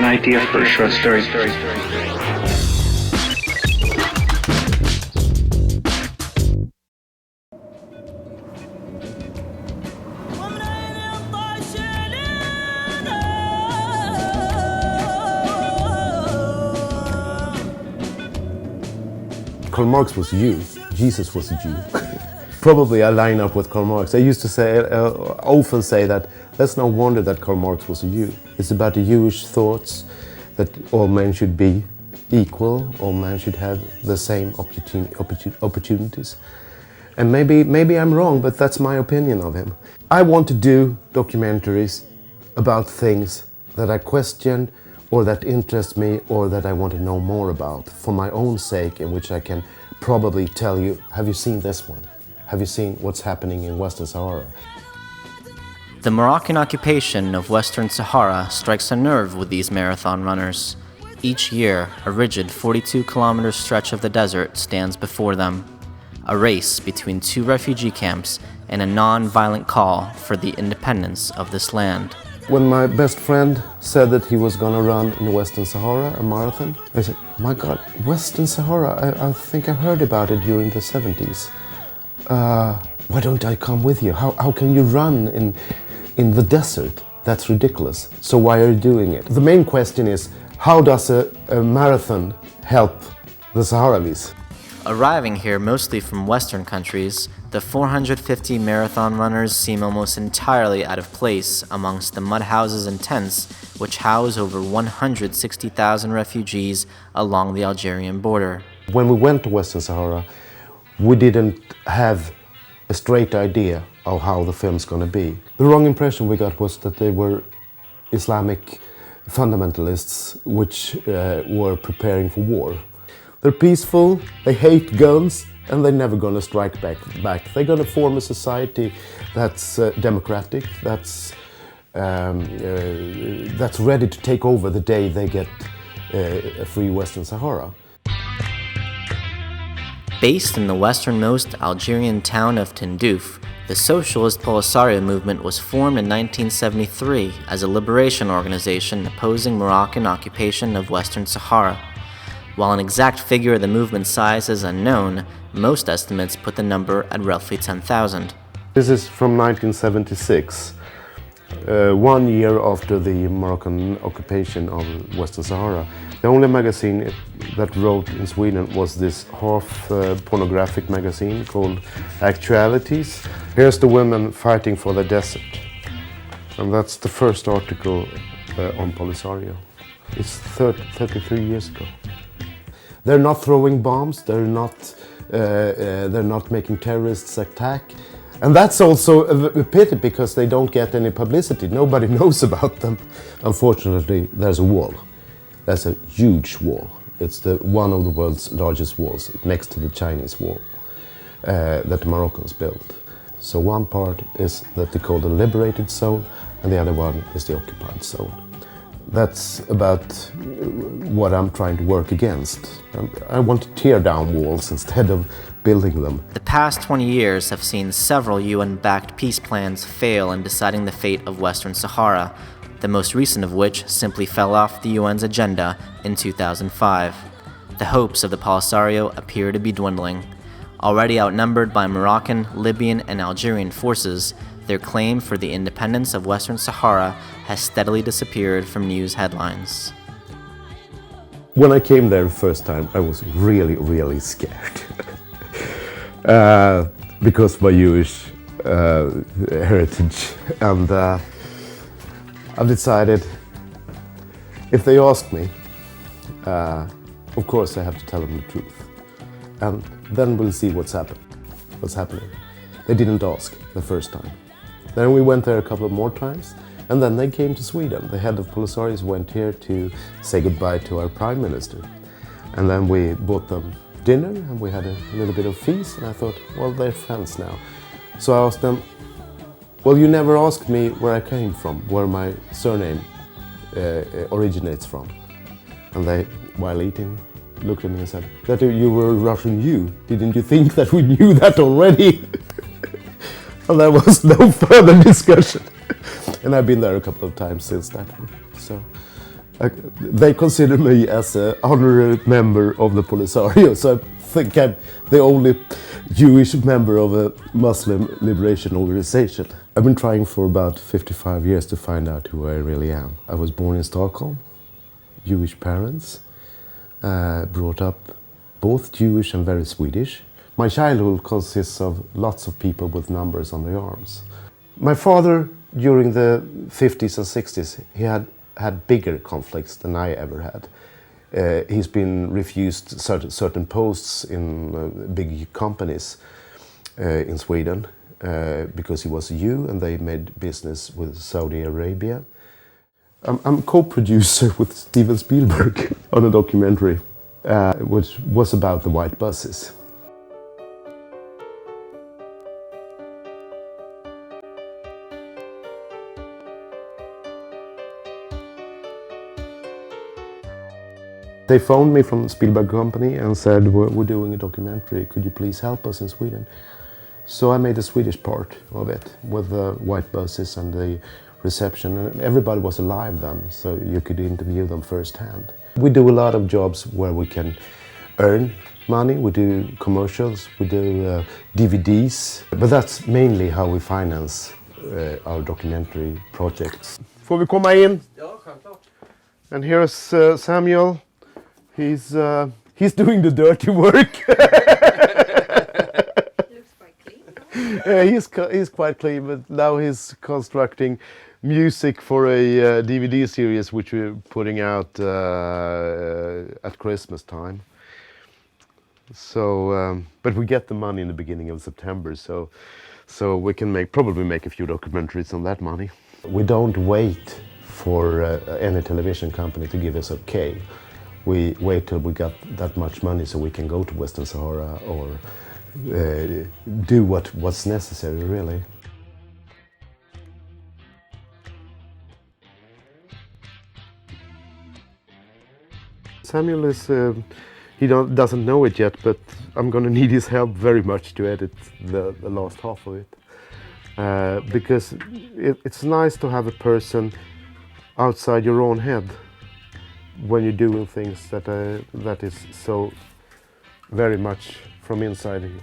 idea for a short story. Karl Marx was a Jew. Jesus was a Jew. Probably I line up with Karl Marx. I used to say, often say that that's no wonder that Karl Marx was a Jew. It's about the Jewish thoughts that all men should be equal, all men should have the same opportunities. And maybe I'm wrong, but that's my opinion of him. I want to do documentaries about things that I question or that interest me or that I want to know more about for my own sake, in which I can probably tell you, have you seen this one? Have you seen what's happening in Western Sahara? The Moroccan occupation of Western Sahara strikes a nerve with these marathon runners. Each year, a rigid 42-kilometer stretch of the desert stands before them, a race between two refugee camps and a non-violent call for the independence of this land. When my best friend said that he was going to run in Western Sahara, a marathon, I said, my God, Western Sahara, I think I heard about it during the 70s. Why don't I come with you? How can you run in the desert? That's ridiculous. So why are you doing it? The main question is, how does a marathon help the Sahrawis? Arriving here mostly from Western countries, the 450 marathon runners seem almost entirely out of place amongst the mud houses and tents which house over 160,000 refugees along the Algerian border. When we went to Western Sahara, we didn't have a straight idea of how the film's going to be. The wrong impression we got was that they were Islamic fundamentalists which were preparing for war. They're peaceful, they hate guns, and they're never going to strike back. They're going to form a society that's democratic, that's ready to take over the day they get a free Western Sahara. Based in the westernmost Algerian town of Tindouf, the socialist Polisario movement was formed in 1973 as a liberation organization opposing Moroccan occupation of Western Sahara. While an exact figure of the movement's size is unknown, most estimates put the number at roughly 10,000. This is from 1976, 1 year after the Moroccan occupation of Western Sahara. The only magazine that wrote in Sweden was this half-pornographic magazine called Avklädd. Here's the women fighting for the desert. And that's the first article on Polisario. It's 33 years ago. They're not throwing bombs, they're not making terrorists attack. And that's also a pity because they don't get any publicity. Nobody knows about them. Unfortunately, there's a wall. There's a huge wall. It's one of the world's largest walls, next to the Chinese wall that the Moroccans built. So one part is that they call the liberated zone, and the other one is the occupied zone. That's about what I'm trying to work against. I want to tear down walls instead of building them. The past 20 years have seen several UN-backed peace plans fail in deciding the fate of Western Sahara, the most recent of which simply fell off the UN's agenda in 2005. The hopes of the Polisario appear to be dwindling. Already outnumbered by Moroccan, Libyan, and Algerian forces, their claim for the independence of Western Sahara has steadily disappeared from news headlines. When I came there the first time, I was really, really scared. Because of my Jewish heritage. And I've decided, if they ask me, of course I have to tell them the truth. And then we'll see what's happening. They didn't ask the first time. Then we went there a couple of more times, and then they came to Sweden. The head of Polisario went here to say goodbye to our prime minister. And then we bought them dinner, and we had a little bit of feast, and I thought, well, they're friends now. So I asked them, well, you never asked me where I came from, where my surname originates from. And they, while eating, looked at me and said, that you were a Russian Jew. Didn't you think that we knew that already? And there was no further discussion. And I've been there a couple of times since that one. So They consider me as an honorary member of the Polisario, so I think I'm the only Jewish member of a Muslim liberation organization. I've been trying for about 55 years to find out who I really am. I was born in Stockholm, Jewish parents, brought up both Jewish and very Swedish. My childhood consists of lots of people with numbers on their arms. My father, during the 50s and 60s, he had bigger conflicts than I ever had. He's been refused certain posts in big companies in Sweden because he was a Jew and they made business with Saudi Arabia. I'm co-producer with Steven Spielberg on a documentary which was about the white buses. They phoned me from the Spielberg company and said, we're doing a documentary, could you please help us in Sweden? So I made a Swedish part of it with the white buses and the reception, and everybody was alive then, so you could interview them firsthand. We do a lot of jobs where we can earn money, we do commercials, we do DVDs, but that's mainly how we finance our documentary projects. Får vi komma in? Ja, självklart. And here's Samuel. He's doing the dirty work. Looks quite clean. He's quite clean, but now he's constructing music for a DVD series which we're putting out at Christmas time. So, but we get the money in the beginning of September, so we can probably make a few documentaries on that money. We don't wait for any television company to give us okay. We wait till we got that much money so we can go to Western Sahara or do what's necessary, really. Samuel is, he doesn't know it yet, but I'm going to need his help very much to edit the last half of it. Because it's nice to have a person outside your own head when you're doing things that is so very much from inside you.